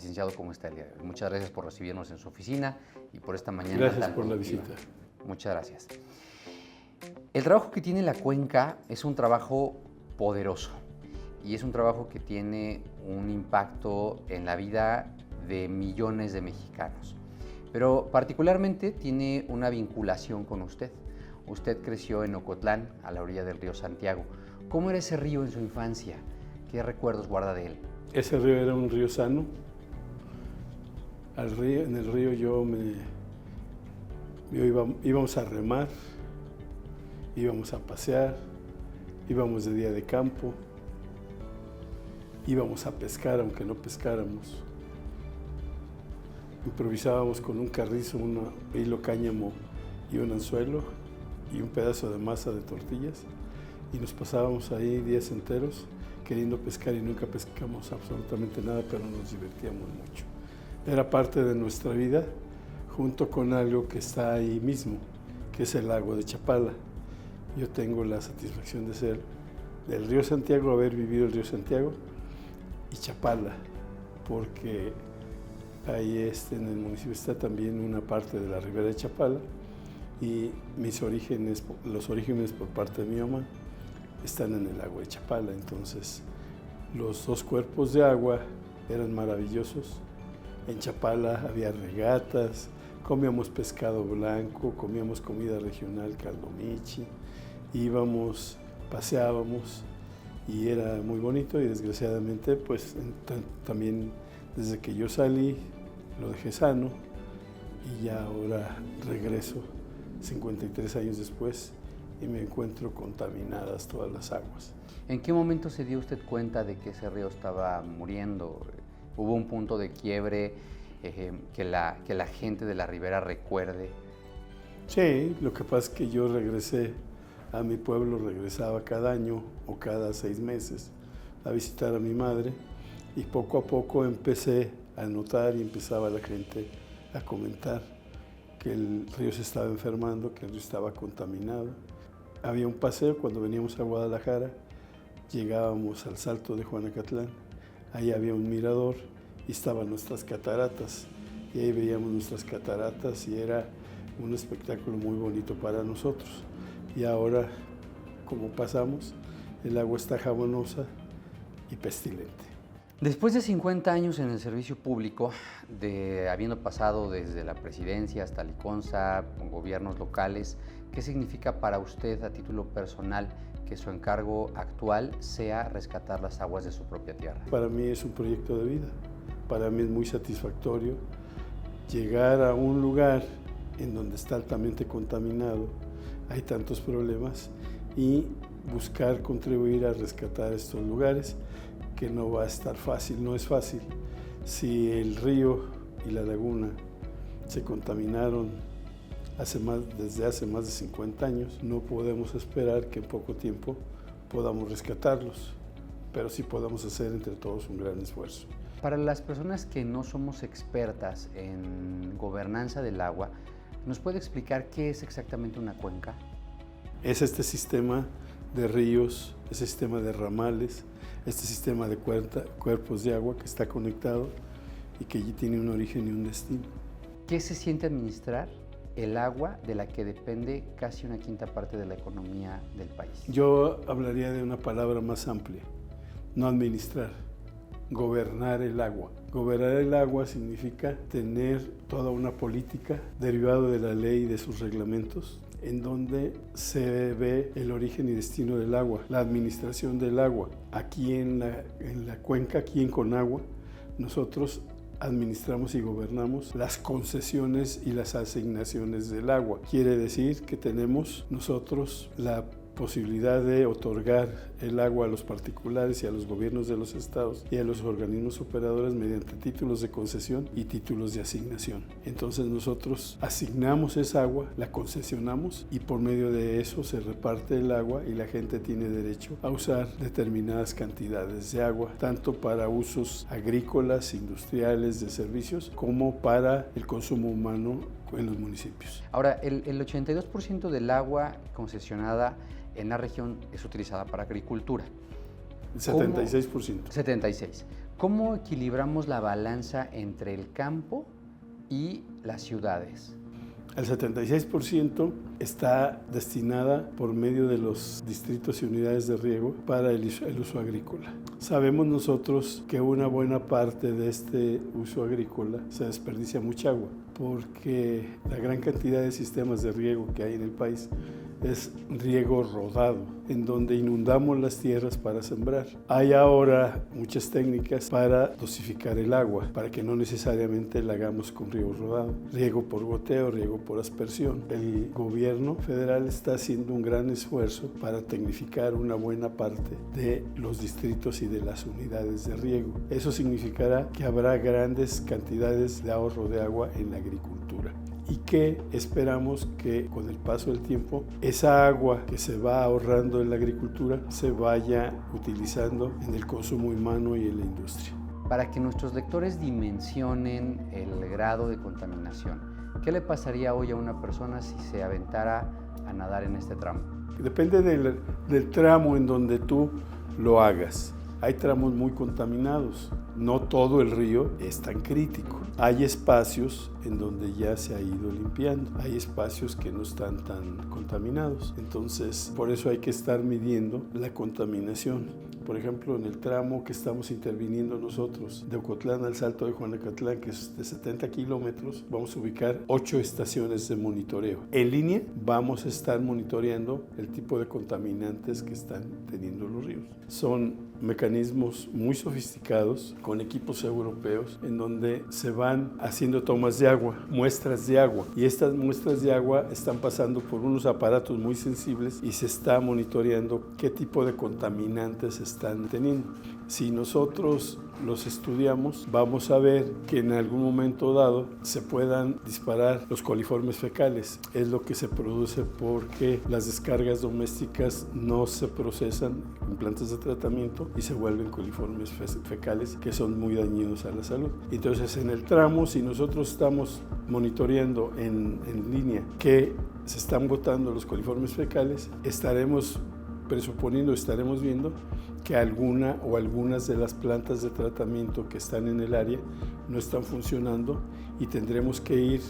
licenciado, cómo está el día de hoy. Muchas gracias por recibirnos en su oficina y por esta mañana. Gracias por la visita. Muchas gracias. El trabajo que tiene la cuenca es un trabajo poderoso y es un trabajo que tiene un impacto en la vida de millones de mexicanos. Pero particularmente tiene una vinculación con usted. Usted creció en Ocotlán, a la orilla del río Santiago. ¿Cómo era ese río en su infancia? ¿Qué recuerdos guarda de él? Ese río era un río sano. En el río íbamos a remar, íbamos a pasear, íbamos de día de campo, íbamos a pescar aunque no pescáramos. Improvisábamos con un carrizo, un hilo cáñamo y un anzuelo y un pedazo de masa de tortillas y nos pasábamos ahí días enteros queriendo pescar y nunca pescamos absolutamente nada, pero nos divertíamos mucho. Era parte de nuestra vida junto con algo que está ahí mismo, que es el lago de Chapala. Yo tengo la satisfacción de ser del río Santiago, haber vivido el río Santiago y Chapala, porque ahí en el municipio está también una parte de la ribera de Chapala y los orígenes por parte de mi mamá están en el lago de Chapala. Entonces, los dos cuerpos de agua eran maravillosos. En Chapala había regatas, comíamos pescado blanco, comíamos comida regional, caldomichi, íbamos, paseábamos y era muy bonito y desgraciadamente pues también desde que yo salí lo dejé sano y ya ahora regreso 53 años después y me encuentro contaminadas todas las aguas. ¿En qué momento se dio usted cuenta de que ese río estaba muriendo? ¿Hubo un punto de quiebre que la gente de la ribera recuerde? Sí, lo que pasa es que yo regresé a mi pueblo, regresaba cada año o cada 6 meses a visitar a mi madre y poco a poco empecé a notar y empezaba la gente a comentar que el río se estaba enfermando, que el río estaba contaminado. Había un paseo cuando veníamos a Guadalajara, llegábamos al Salto de Juanacatlán, ahí había un mirador y estaban nuestras cataratas y ahí veíamos nuestras cataratas y era un espectáculo muy bonito para nosotros. Y ahora, como pasamos, el agua está jabonosa y pestilente. Después de 50 años en el servicio público, habiendo pasado desde la presidencia hasta Liconza, con gobiernos locales, ¿qué significa para usted a título personal que su encargo actual sea rescatar las aguas de su propia tierra? Para mí es un proyecto de vida. Para mí es muy satisfactorio llegar a un lugar en donde está altamente contaminado, hay tantos problemas, y buscar contribuir a rescatar estos lugares, que no va a estar fácil, no es fácil. Si el río y la laguna se contaminaron desde hace más de 50 años, no podemos esperar que en poco tiempo podamos rescatarlos, pero sí podamos hacer entre todos un gran esfuerzo. Para las personas que no somos expertas en gobernanza del agua, ¿nos puede explicar qué es exactamente una cuenca? Es este sistema de ríos, este sistema de ramales, este sistema de cuerpos de agua que está conectado y que allí tiene un origen y un destino. ¿Qué se siente administrar el agua de la que depende casi una quinta parte de la economía del país? Yo hablaría de una palabra más amplia, no administrar, gobernar el agua. Gobernar el agua significa tener toda una política derivada de la ley y de sus reglamentos, en donde se ve el origen y destino del agua, la administración del agua. Aquí en la cuenca, aquí en Conagua, nosotros administramos y gobernamos las concesiones y las asignaciones del agua. Quiere decir que tenemos nosotros la posibilidad de otorgar el agua a los particulares y a los gobiernos de los estados y a los organismos operadores mediante títulos de concesión y títulos de asignación. Entonces nosotros asignamos esa agua, la concesionamos y por medio de eso se reparte el agua y la gente tiene derecho a usar determinadas cantidades de agua, tanto para usos agrícolas, industriales, de servicios, como para el consumo humano en los municipios. Ahora, el 82% del agua concesionada en la región es utilizada para agricultura. El 76%. 76%. ¿Cómo equilibramos la balanza entre el campo y las ciudades? El 76% está destinada por medio de los distritos y unidades de riego para el uso agrícola. Sabemos nosotros que una buena parte de este uso agrícola se desperdicia mucha agua porque la gran cantidad de sistemas de riego que hay en el país es riego rodado, en donde inundamos las tierras para sembrar. Hay ahora muchas técnicas para dosificar el agua, para que no necesariamente la hagamos con riego rodado. Riego por goteo, riego por aspersión. El gobierno federal está haciendo un gran esfuerzo para tecnificar una buena parte de los distritos y de las unidades de riego. Eso significará que habrá grandes cantidades de ahorro de agua en la agricultura. Y que esperamos que con el paso del tiempo esa agua que se va ahorrando en la agricultura se vaya utilizando en el consumo humano y en la industria. Para que nuestros lectores dimensionen el grado de contaminación, ¿qué le pasaría hoy a una persona si se aventara a nadar en este tramo? Depende del tramo en donde tú lo hagas. Hay tramos muy contaminados, no todo el río es tan crítico. Hay espacios en donde ya se ha ido limpiando, hay espacios que no están tan contaminados. Entonces, por eso hay que estar midiendo la contaminación. Por ejemplo, en el tramo que estamos interviniendo nosotros, de Ocotlán al Salto de Juanacatlán, que es de 70 kilómetros, vamos a ubicar 8 estaciones de monitoreo. En línea vamos a estar monitoreando el tipo de contaminantes que están teniendo los ríos. Son mecanismos muy sofisticados con equipos europeos en donde se van haciendo tomas de agua, muestras de agua, y estas muestras de agua están pasando por unos aparatos muy sensibles y se está monitoreando qué tipo de contaminantes están teniendo. Si nosotros los estudiamos, vamos a ver que en algún momento dado se puedan disparar los coliformes fecales. Es lo que se produce porque las descargas domésticas no se procesan en plantas de tratamiento y se vuelven coliformes fecales que son muy dañinos a la salud. Entonces, en el tramo, si nosotros estamos monitoreando en línea que se están botando los coliformes fecales, estaremos viendo que alguna o algunas de las plantas de tratamiento que están en el área no están funcionando y tendremos que ir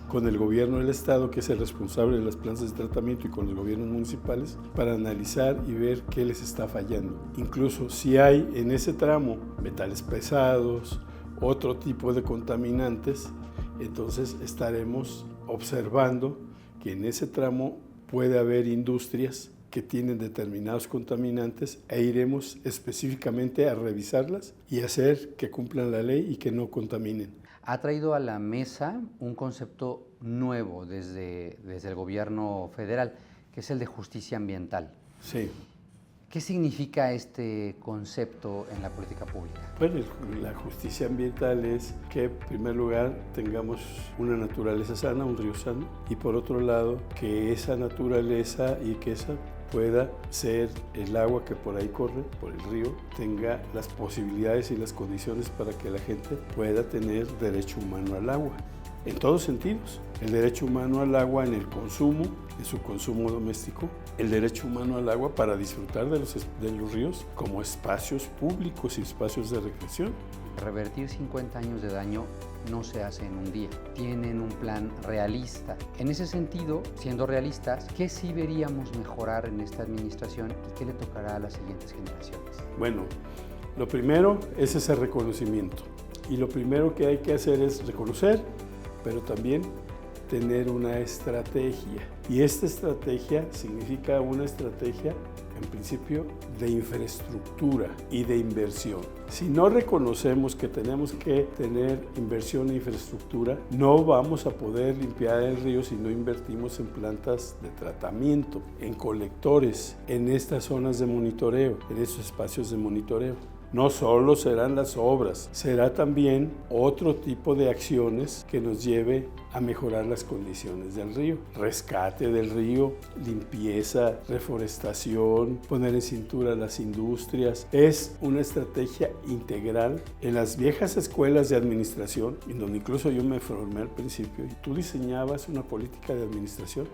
con el gobierno del estado, que es el responsable de las plantas de tratamiento, y con los gobiernos municipales para analizar y ver qué les está fallando. Incluso si hay en ese tramo metales pesados, otro tipo de contaminantes, entonces estaremos observando que en ese tramo puede haber industrias que tienen determinados contaminantes e iremos específicamente a revisarlas y hacer que cumplan la ley y que no contaminen. Ha traído a la mesa un concepto nuevo desde el gobierno federal, que es el de justicia ambiental. Sí. ¿Qué significa este concepto en la política pública? Bueno, la justicia ambiental es que, en primer lugar, tengamos una naturaleza sana, un río sano, y por otro lado, que esa naturaleza y que esa pueda ser el agua que por ahí corre, por el río, tenga las posibilidades y las condiciones para que la gente pueda tener derecho humano al agua, en todos sentidos. El derecho humano al agua en el consumo, en su consumo doméstico, el derecho humano al agua para disfrutar de los ríos como espacios públicos y espacios de recreación. Revertir 50 años de daño no se hace en un día, tienen un plan realista. En ese sentido, siendo realistas, ¿qué sí veríamos mejorar en esta administración y qué le tocará a las siguientes generaciones? Bueno, lo primero es ese reconocimiento, y lo primero que hay que hacer es reconocer, pero también tener una estrategia, y esta estrategia significa una estrategia en principio de infraestructura y de inversión. Si no reconocemos que tenemos que tener inversión en infraestructura, no vamos a poder limpiar el río si no invertimos en plantas de tratamiento, en colectores, en estas zonas de monitoreo, en estos espacios de monitoreo. No solo serán las obras, será también otro tipo de acciones que nos lleve a mejorar las condiciones del río. Rescate del río, limpieza, reforestación, poner en cintura las industrias. Es una estrategia integral. En las viejas escuelas de administración, en donde incluso yo me formé al principio, tú diseñabas una política de administración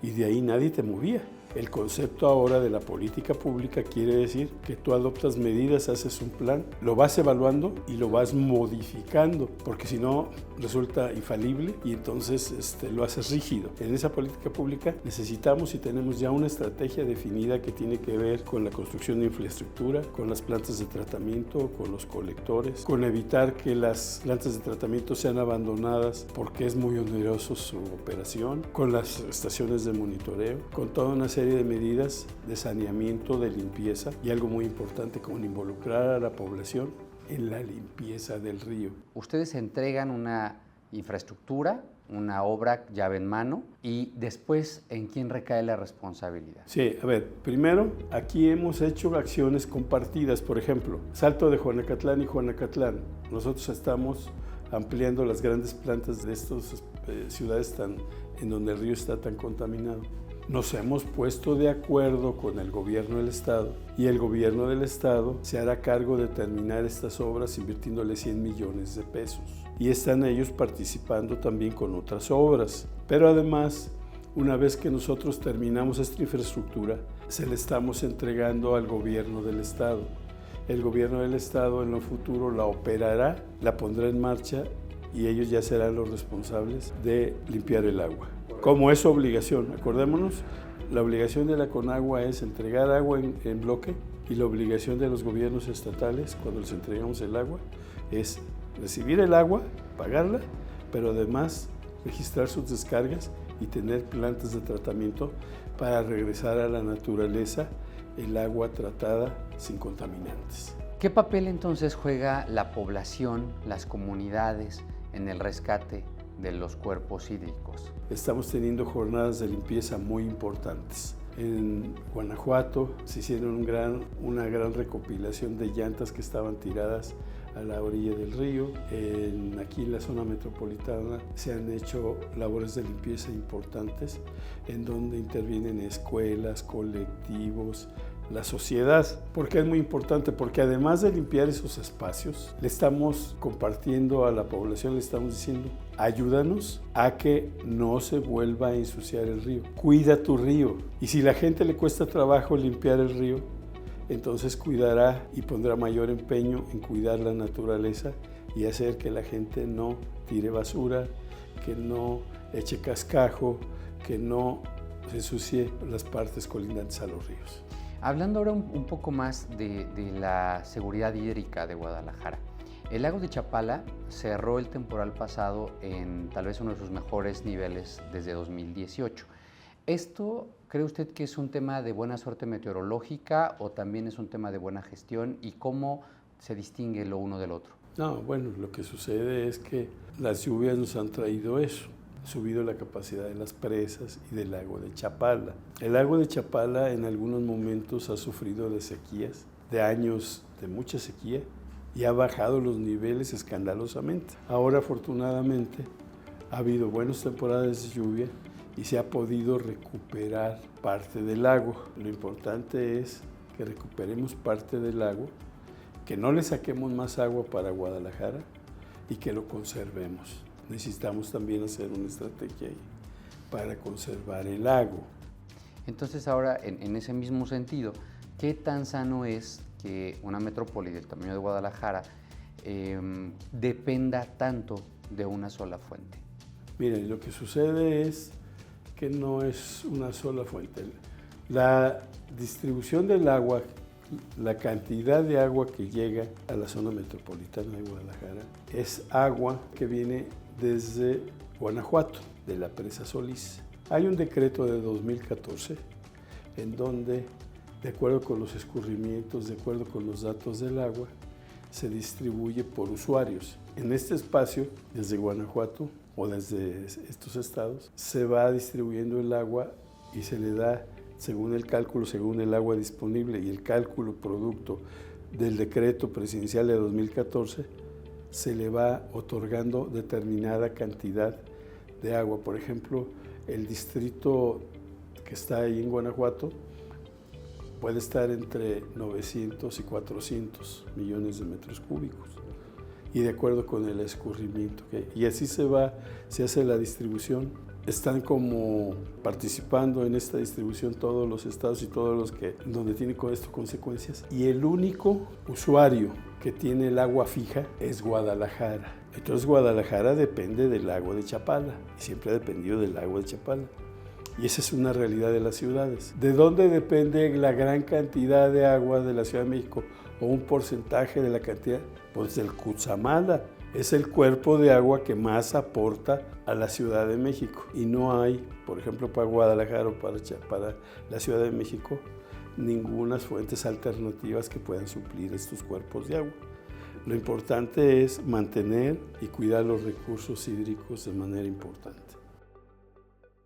y de ahí nadie te movía. El concepto ahora de la política pública quiere decir que tú adoptas medidas, haces un plan, lo vas evaluando y lo vas modificando, porque si no resulta infalible y entonces lo haces rígido. En esa política pública necesitamos y tenemos ya una estrategia definida que tiene que ver con la construcción de infraestructura, con las plantas de tratamiento, con los colectores, con evitar que las plantas de tratamiento sean abandonadas porque es muy oneroso su operación, con las estaciones de monitoreo, con toda una serie de medidas de saneamiento, de limpieza y algo muy importante, como involucrar a la población en la limpieza del río. Ustedes entregan una infraestructura, una obra llave en mano, y después, ¿en quién recae la responsabilidad? Sí, a ver, primero, aquí hemos hecho acciones compartidas, por ejemplo, Salto de Juanacatlán y Juanacatlán. Nosotros estamos ampliando las grandes plantas de estas ciudades en donde el río está tan contaminado. Nos hemos puesto de acuerdo con el gobierno del estado y el gobierno del estado se hará cargo de terminar estas obras invirtiéndole 100 millones de pesos. Y están ellos participando también con otras obras. Pero además, una vez que nosotros terminamos esta infraestructura, se le estamos entregando al gobierno del estado. El gobierno del estado en lo futuro la operará, la pondrá en marcha y ellos ya serán los responsables de limpiar el agua. Como es obligación, acordémonos, la obligación de la Conagua es entregar agua en bloque y la obligación de los gobiernos estatales, cuando les entregamos el agua, es recibir el agua, pagarla, pero además registrar sus descargas y tener plantas de tratamiento para regresar a la naturaleza el agua tratada sin contaminantes. ¿Qué papel entonces juega la población, las comunidades en el rescate de los cuerpos hídricos? Estamos teniendo jornadas de limpieza muy importantes. En Guanajuato se hicieron una gran recopilación de llantas que estaban tiradas a la orilla del río. Aquí en la zona metropolitana se han hecho labores de limpieza importantes en donde intervienen escuelas, colectivos, la sociedad. ¿Por qué es muy importante? Porque además de limpiar esos espacios, le estamos compartiendo a la población, le estamos diciendo, ayúdanos a que no se vuelva a ensuciar el río. Cuida tu río. Y si la gente le cuesta trabajo limpiar el río, entonces cuidará y pondrá mayor empeño en cuidar la naturaleza y hacer que la gente no tire basura, que no eche cascajo, que no se ensucie las partes colindantes a los ríos. Hablando ahora un poco más de la seguridad hídrica de Guadalajara. El lago de Chapala cerró el temporal pasado en tal vez uno de sus mejores niveles desde 2018. ¿Esto cree usted que es un tema de buena suerte meteorológica o también es un tema de buena gestión? ¿Y cómo se distingue lo uno del otro? No, bueno, lo que sucede es que las lluvias nos han traído eso. Ha subido la capacidad de las presas y del lago de Chapala. El lago de Chapala en algunos momentos ha sufrido de sequías, de años de mucha sequía, y ha bajado los niveles escandalosamente. Ahora, afortunadamente, ha habido buenas temporadas de lluvia y se ha podido recuperar parte del lago. Lo importante es que recuperemos parte del lago, que no le saquemos más agua para Guadalajara y que lo conservemos. Necesitamos también hacer una estrategia ahí para conservar el lago. Entonces ahora, en ese mismo sentido, ¿qué tan sano es que una metrópoli del tamaño de Guadalajara dependa tanto de una sola fuente? Miren, lo que sucede es que no es una sola fuente. La distribución del agua, la cantidad de agua que llega a la zona metropolitana de Guadalajara es agua que viene desde Guanajuato, de la presa Solís. Hay un decreto de 2014 en donde, de acuerdo con los escurrimientos, de acuerdo con los datos del agua, se distribuye por usuarios. En este espacio, desde Guanajuato o desde estos estados, se va distribuyendo el agua y se le da, según el cálculo, según el agua disponible y el cálculo producto del decreto presidencial de 2014, se le va otorgando determinada cantidad de agua. Por ejemplo, el distrito que está ahí en Guanajuato puede estar entre 900 y 400 millones de metros cúbicos. y de acuerdo con el escurrimiento. Y así se hace la distribución. Están como participando en esta distribución todos los estados y todos los que donde tiene con esto consecuencias. Y el único usuario que tiene el agua fija es Guadalajara. Entonces Guadalajara depende del lago de Chapala y siempre ha dependido del lago de Chapala. Y esa es una realidad de las ciudades. ¿De dónde depende la gran cantidad de agua de la Ciudad de México o un porcentaje de la cantidad? Pues del Cutzamala. Es el cuerpo de agua que más aporta a la Ciudad de México. Y no hay, por ejemplo, para Guadalajara o para la Ciudad de México, ninguna fuentes alternativas que puedan suplir estos cuerpos de agua. Lo importante es mantener y cuidar los recursos hídricos de manera importante.